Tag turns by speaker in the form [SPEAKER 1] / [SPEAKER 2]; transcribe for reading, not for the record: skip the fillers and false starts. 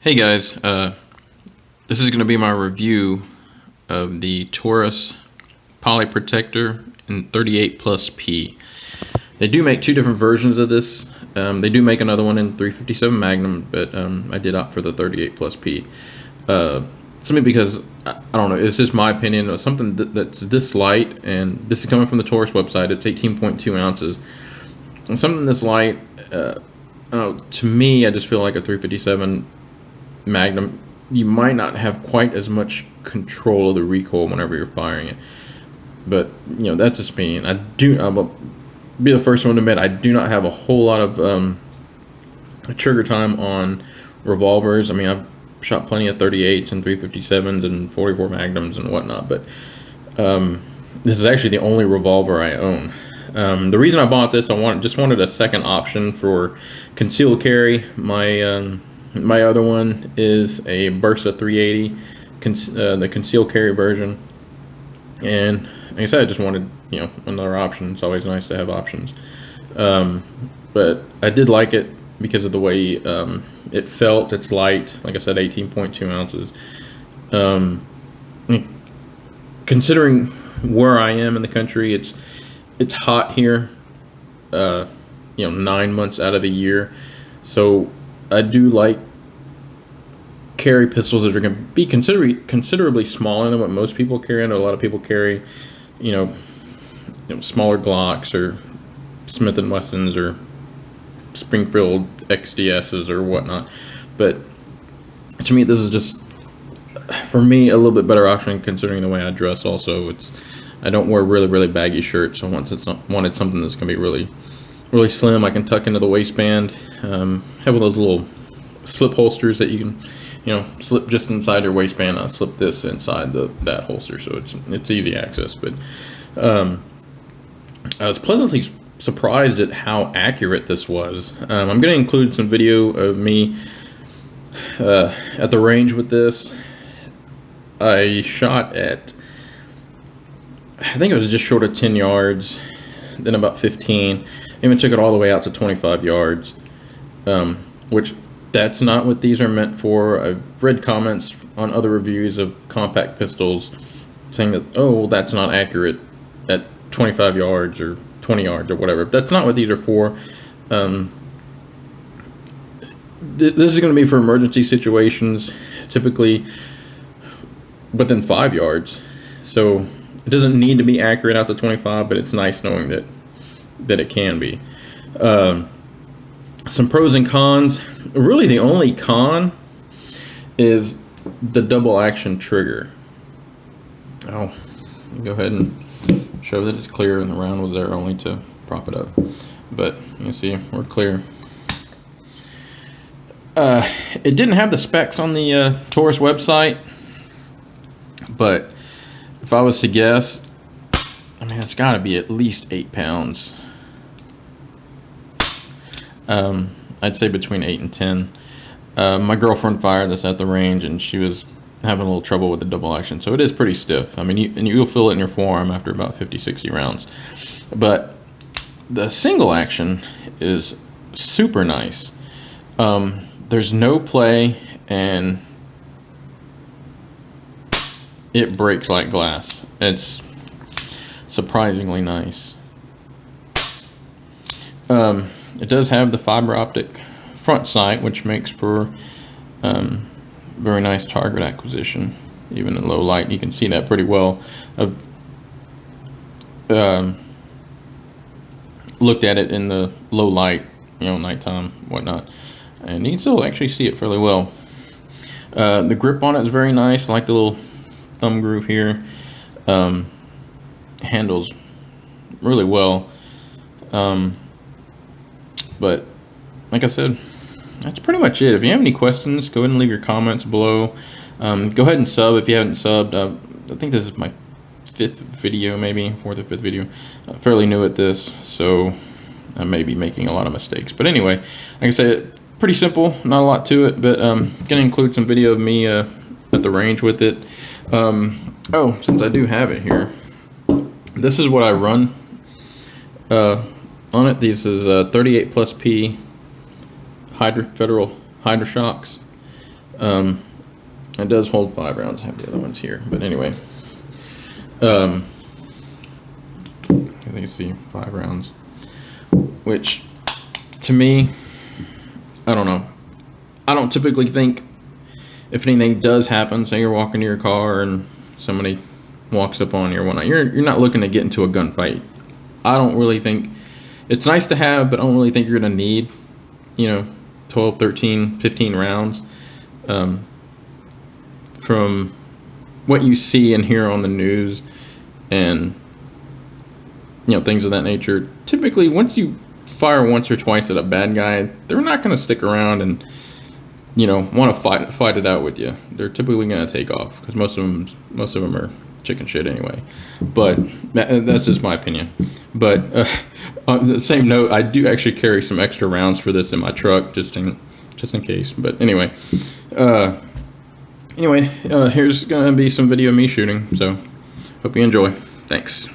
[SPEAKER 1] Hey guys, this is going to be my review of the Taurus poly protector in 38+p. They do make two different versions of this. They do make another one in 357 Magnum, but I did opt for the 38+p. Simply because, I don't know, it's just my opinion of something that's this light, and this is coming from the Taurus website. It's 18.2 ounces. And something this light, to me, I just feel like a 357 Magnum, you might not have quite as much control of the recoil whenever you're firing it. But that's just me. And I'll be the first one to admit I do not have a whole lot of trigger time on revolvers. I mean, I've shot plenty of 38s and 357s and 44 Magnums and whatnot, but this is actually the only revolver I own. The reason I bought this, I just wanted a second option for concealed carry. My other one is a Bursa 380, the concealed carry version. And like I said, I just wanted another option. It's always nice to have options. But I did like it because of the way it felt. It's light, like I said, 18.2 ounces. Considering where I am in the country, it's hot here. 9 months out of the year, so I do like carry pistols that are going to be considerably smaller than what most people carry. I know a lot of people carry, smaller Glocks or Smith & Wessons or Springfield XDSs or whatnot. But to me, this is just, for me, a little bit better option considering the way I dress. Also, I don't wear really baggy shirts, so wanted something that's going to be really slim. I can tuck into the waistband. Have one of those little slip holsters that you can slip just inside your waistband. I'll slip this inside that holster, so it's easy access. But I was pleasantly surprised at how accurate this was. I'm going to include some video of me at the range with this. I shot at, I think it was just short of 10 yards, then about 15, even took it all the way out to 25 yards, which that's not what these are meant for. I've read comments on other reviews of compact pistols saying that, oh, well, that's not accurate at 25 yards or 20 yards or whatever. That's not what these are for. This is going to be for emergency situations, typically within 5 yards. So it doesn't need to be accurate out to 25, but it's nice knowing that it can be. Some pros and cons. Really, the only con is the double action trigger. Oh, go ahead and show that it's clear, and the round was there only to prop it up. But you see, we're clear. It didn't have the specs on the Taurus website, but if I was to guess, I mean, it's got to be at least 8 pounds. I'd say between 8 and 10. My girlfriend fired this at the range, and she was having a little trouble with the double action, so it is pretty stiff. I mean, you'll feel it in your forearm after about 50-60 rounds. But the single action is super nice. There's no play, and it breaks like glass. It's surprisingly nice. It does have the fiber optic front sight, which makes for very nice target acquisition. Even in low light, you can see that pretty well. I've looked at it in the low light, nighttime, whatnot, and you can still actually see it fairly well. The grip on it is very nice. I like the little thumb groove here. Handles really well. But like I said, that's pretty much it. If you have any questions, go ahead and leave your comments below. Go ahead and sub if you haven't subbed. I think this is my 5th video, maybe 4th or 5th video. I'm fairly new at this, so I may be making a lot of mistakes. But anyway, like I said, pretty simple, not a lot to it, but gonna include some video of me at the range with it. Oh, since I do have it here, this is what I run on it. This is 38+p Federal Hydra shocks. It does hold 5 rounds. I have the other ones here, but anyway. I think you see 5 rounds, which to me, I don't know. I don't typically think if anything does happen, say you're walking to your car and somebody walks up on you or whatnot, you're not looking to get into a gunfight. I don't really think it's nice to have, but I don't really think you're going to need, 12, 13, 15 rounds. From what you see and hear on the news and things of that nature, typically once you fire once or twice at a bad guy, they're not going to stick around and want to fight it out with you. They're typically going to take off because most of them are chicken shit anyway. But that's just my opinion. But on the same note, I do actually carry some extra rounds for this in my truck just in case. But anyway, here's gonna be some video of me shooting. So hope you enjoy. Thanks.